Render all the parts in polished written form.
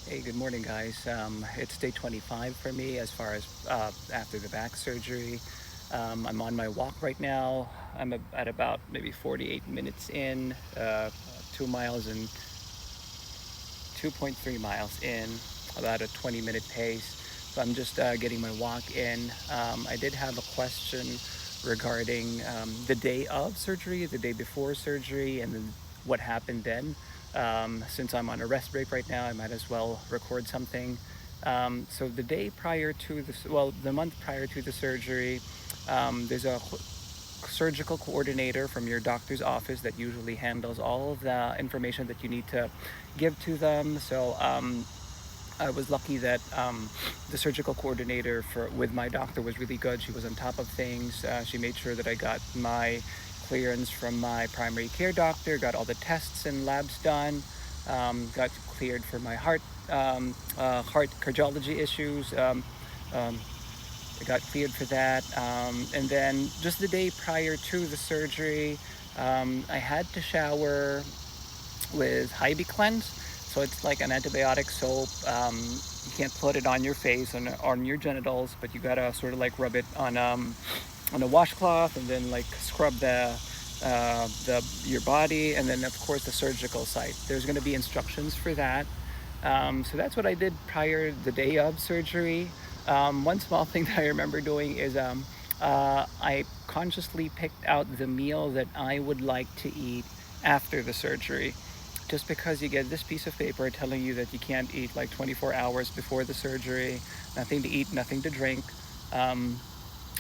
Hey, good morning, guys. It's day 25 for me as far as after the back surgery. I'm on my walk right now. At about maybe 48 minutes in, 2 miles and 2.3 miles in, about a 20-minute pace. So I'm just getting my walk in. I did have a question regarding the day of surgery, the day before surgery, and then what happened then. Since I'm on a rest break right now, I might as well record something. So the day prior to the month prior to the surgery, there's a surgical coordinator from your doctor's office that usually handles all of the information that you need to give to them. So I was lucky that the surgical coordinator for with my doctor was really good. She was on top of things. She made sure that I got my clearance from my primary care doctor, got all the tests and labs done, got cleared for my heart cardiology issues. Um, I got cleared for that. And then just the day prior to the surgery, I had to shower with Hybe Cleanse. So it's like an antibiotic soap. You can't put it on your face and on your genitals, but you gotta sort of like rub it on a washcloth and then like scrub the your body, and then of course the surgical site. There's gonna be instructions for that. So that's what I did prior the day of surgery. One small thing that I remember doing is I consciously picked out the meal that I would like to eat after the surgery. Just because you get this piece of paper telling you that you can't eat like 24 hours before the surgery, nothing to eat, nothing to drink. Um,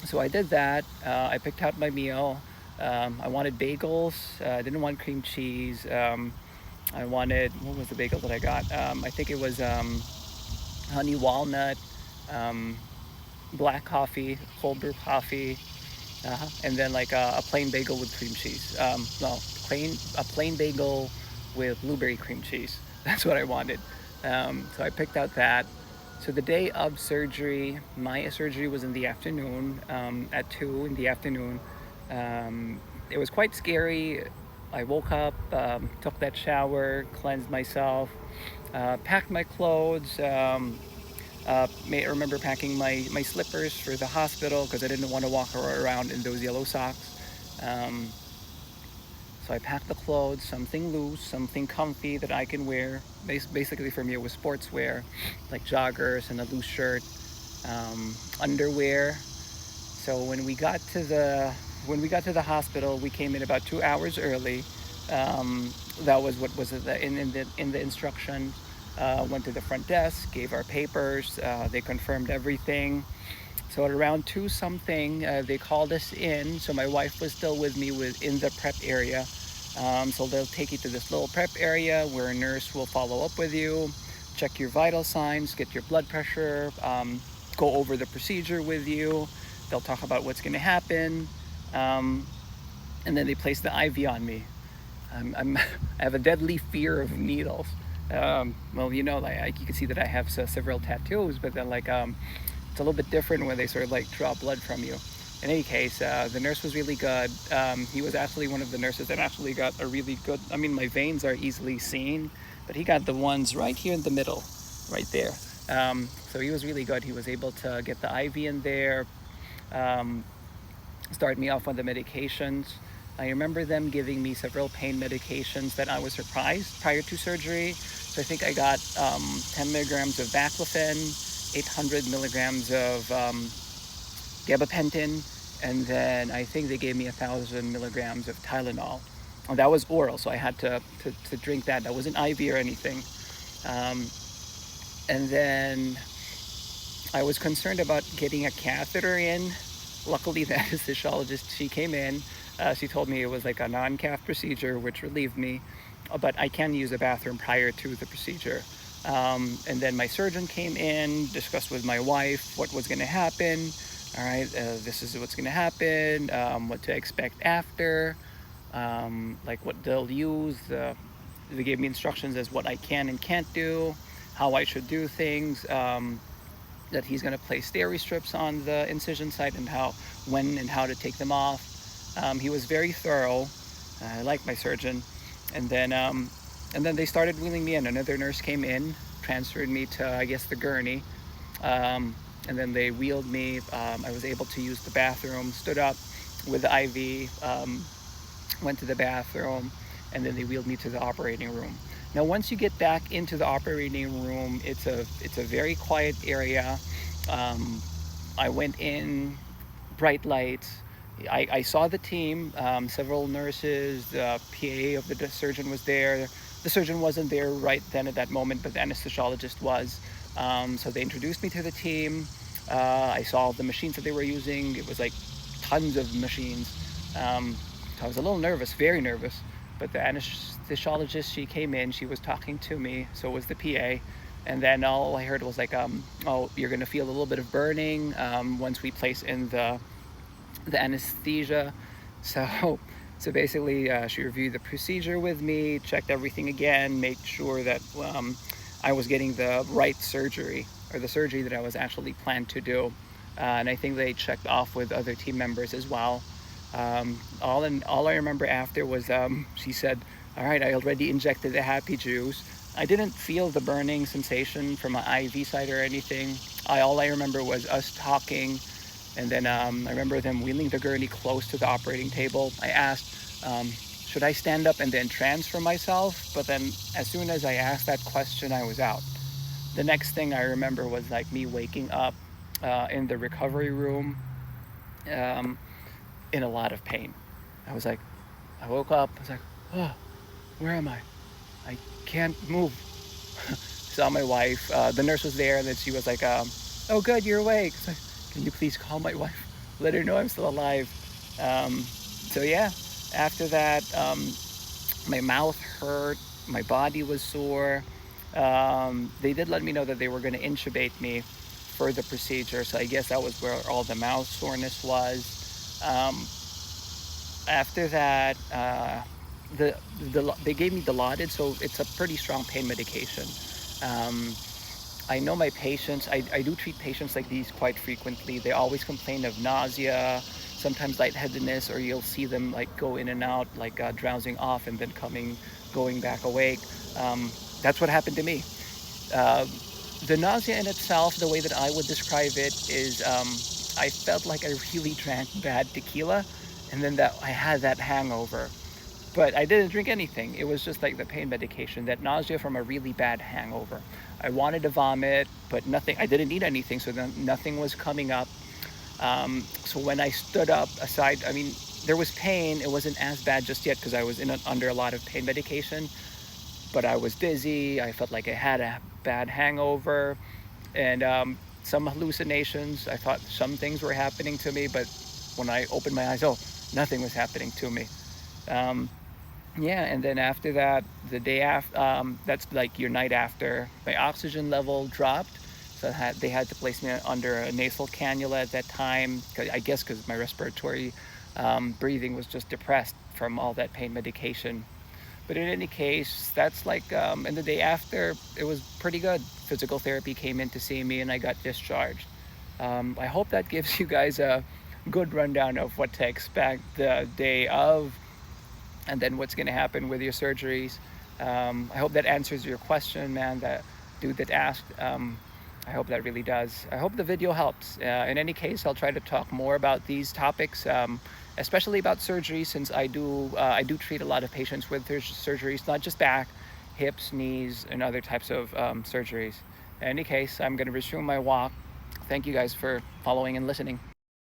so I did that. I picked out my meal. I wanted bagels. I didn't want cream cheese. I wanted, what was the bagel that I got? I think it was honey walnut, um, black coffee, cold brew coffee, and then like a plain bagel with cream cheese. No, a plain bagel with blueberry cream cheese. That's what I wanted. So I picked out that. So the day of surgery, my surgery was in the afternoon, at 2 in the afternoon. Um, it was quite scary. I woke up, took that shower, cleansed myself, packed my clothes. I remember packing my slippers for the hospital because I didn't want to walk around in those yellow socks. Um, so I packed the clothes, something loose, something comfy that I can wear. Basically, for me, it was sportswear, like joggers and a loose shirt, underwear. So when we got to the hospital, we came in about 2 hours early. That was what was in the instructions. Went to the front desk, gave our papers. They confirmed everything. So at around two something, they called us in. So my wife was still with me in the prep area. So they'll take you to this little prep area where a nurse will follow up with you, check your vital signs, get your blood pressure, go over the procedure with you. They'll talk about what's going to happen, um, and then they place the IV on me. I have a deadly fear of needles. Well, like you can see that I have several tattoos, but then it's a little bit different when they sort of like draw blood from you. In any case, the nurse was really good. He was actually one of the nurses that actually got a really good. I mean, my veins are easily seen, but he got the ones right here in the middle, right there. So he was really good. He was able to get the IV in there, um, start me off on the medications. I remember them giving me several pain medications that I was surprised prior to surgery. So I think I got 10 milligrams of baclofen, 800 milligrams of gabapentin, and then I think they gave me 1,000 milligrams of Tylenol. And that was oral, so I had to drink that. That wasn't IV or anything. Um, and then I was concerned about getting a catheter in. Luckily, the anesthesiologist, she came in. She told me it was like a non-cath procedure, which relieved me. But I can use a bathroom prior to the procedure. And then my surgeon came in, discussed with my wife what was going to happen. All right, this is what's going to happen, what to expect after, like what they'll use. They gave me instructions as what I can and can't do, how I should do things. That he's going to place steri strips on the incision site and when and how to take them off. He was very thorough. I like my surgeon. And then, um, and then they started wheeling me in. Another nurse came in, transferred me to, I guess, the gurney. And then they wheeled me. I was able to use the bathroom, stood up with the IV, went to the bathroom, and then they wheeled me to the operating room. Now, once you get back into the operating room, it's a very quiet area. Um, I went in, bright lights. I saw the team, several nurses, the PA of the surgeon was there. The surgeon wasn't there right then at that moment, but the anesthesiologist was. So they introduced me to the team. I saw the machines that they were using. It was like tons of machines. So I was a little nervous, very nervous. But the anesthesiologist, she came in, she was talking to me, so was the PA. And then all I heard was like, oh, you're gonna feel a little bit of burning once we place in the anesthesia. So, so basically, she reviewed the procedure with me, checked everything again, made sure that I was getting the right surgery, or the surgery that I was actually planned to do. And I think they checked off with other team members as well. All I remember after was she said, "All right, I already injected the happy juice." I didn't feel the burning sensation from my IV side or anything. All I remember was us talking, and then I remember them wheeling the gurney close to the operating table. I asked, should I stand up and then transfer myself? But then as soon as I asked that question, I was out. The next thing I remember was like me waking up in the recovery room um, in a lot of pain. I was like, I woke up, I was like, oh, where am I? I can't move. Saw my wife. The nurse was there, and then she was like, "Oh, good, you're awake." So, can you please call my wife? Let her know I'm still alive. So yeah, after that, my mouth hurt, my body was sore. They did let me know that they were going to intubate me for the procedure, so I guess that was where all the mouth soreness was. After that, they gave me Dilaudid, so it's a pretty strong pain medication. Um, I know my patients, I do treat patients like these quite frequently. They always complain of nausea, sometimes lightheadedness, or you'll see them like go in and out, like drowsing off and then going back awake. Um, that's what happened to me. Uh, the nausea in itself, the way that I would describe it is I felt like I really drank bad tequila, and then that I had that hangover, but I didn't drink anything. It was just like the pain medication, that nausea from a really bad hangover. I wanted to vomit, but nothing. I didn't eat anything, so then nothing was coming up. So when I stood up, aside, I mean, there was pain. It wasn't as bad just yet because I was under a lot of pain medication, but I was dizzy. I felt like I had a bad hangover, and some hallucinations. I thought some things were happening to me, but when I opened my eyes, oh, nothing was happening to me. Um, yeah, and then after that, the day after, that's like your night after, my oxygen level dropped. So they had to place me under a nasal cannula at that time, I guess because my respiratory breathing was just depressed from all that pain medication. But in any case, that's like, and the day after, it was pretty good. Physical therapy came in to see me and I got discharged. I hope that gives you guys a good rundown of what to expect the day of, and then what's going to happen with your surgeries. I hope that answers your question, man, that dude that asked. I hope that really does. I hope the video helps. In any case, I'll try to talk more about these topics, especially about surgery, since I do treat a lot of patients with surgeries, not just back, hips, knees, and other types of surgeries. In any case, I'm going to resume my walk. Thank you guys for following and listening.